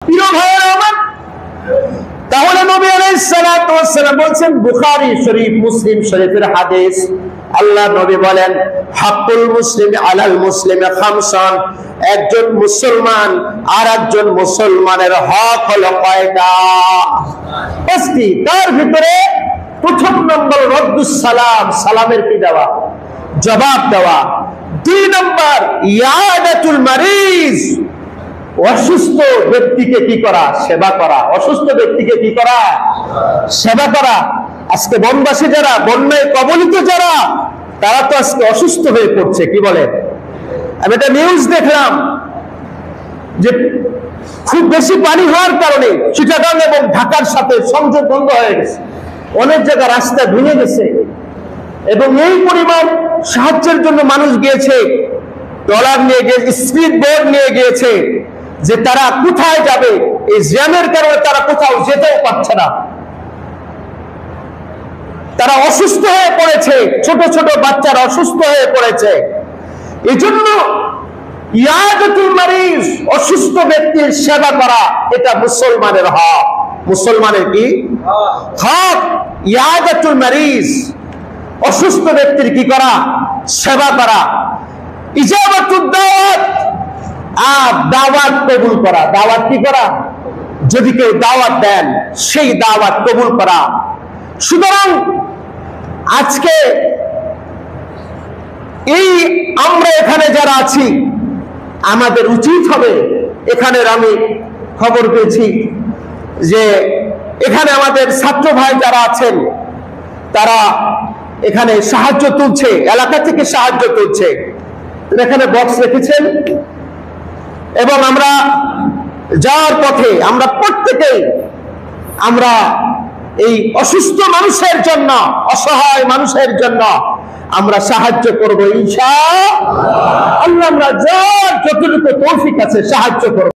প্রিয় ভাইয়েরা আমার, তাহলে নবী আলাইহিস সালাতু ওয়াস সালাম বলেন, বুখারী শরীফ, মুসলিম শরীফের হাদিস, আল্লাহ নবী বলেন, হাক্কুল মুসলিম আলাল মুসলিম খামসান, একজন মুসলমান আর একজন মুসলমানের হক হলো কয়টা? পাঁচটি। তার ভিতরে প্রথম নম্বর রদ্দুস সালাম, সালামের কি দেওয়া, জবাব দেওয়া। 2 নম্বর ইয়াদাতুল মারিজ, অসুস্থ ব্যক্তিকে কি করা, সেবা করা। অসুস্থ ব্যক্তিকে কি করা, সেবা করা। আজকে বনবাসী যারা, বন্যায় কবলিত যারা, তারা তো আজকে অসুস্থ হয়ে পড়ছে। কি বলে, আমি একটা নিউজ দেখলাম যে খুব বেশি পানি হওয়ার কারণে চিটাগাং এবং ঢাকার সাথে সংযোগ বন্ধ হয়ে গেছে, অনেক জায়গায় রাস্তা ভেঙে গেছে, এবং এই পরিমাণ সাহায্যের জন্য মানুষ গিয়েছে, ট্রলার নিয়ে গিয়েছে, স্পিড বোট নিয়ে গিয়েছে, যে তারা কোথায় যাবে, এই জ্যামের কারণে তারা কোথাও যেতেও পারছে না। তারা অসুস্থ হয়ে পড়েছে, ছোট ছোট বাচ্চারা অসুস্থ হয়ে পড়েছে। এই জন্য ইয়াদাতুল মারিজ, অসুস্থ ব্যক্তির সেবা করা, এটা মুসলমানের হক। মুসলমানের কি হক? ইয়াদাতুল মারিজ, অসুস্থ ব্যক্তির কি করা, সেবা করা। ইজাবাতুদ দাওয়াত, আর দাওয়াত কবুল করা। দাওয়াত কি করা? যদি কেউ দাওয়াত দেন, সেই দাওয়াত কবুল করা। সুতরাং আজকে এই আমরা এখানে যারা আছি, আমাদের উচিত হবে, এখানের আমি খবর পেয়েছি যে এখানে আমাদের ছাত্র ভাই যারা আছেন, তারা এখানে সাহায্য তুলছে, এলাকা থেকে সাহায্য তুলছে। এখানে বক্স রেখেছেন, এবং আমরা যাওয়ার পথে আমরা প্রত্যেকেই আমরা এই অসুস্থ মানুষের জন্য, অসহায় মানুষের জন্য আমরা সাহায্য করবো ইনশাআল্লাহ। আমরা যার যতটুকু তৌফিক আছে সাহায্য করব।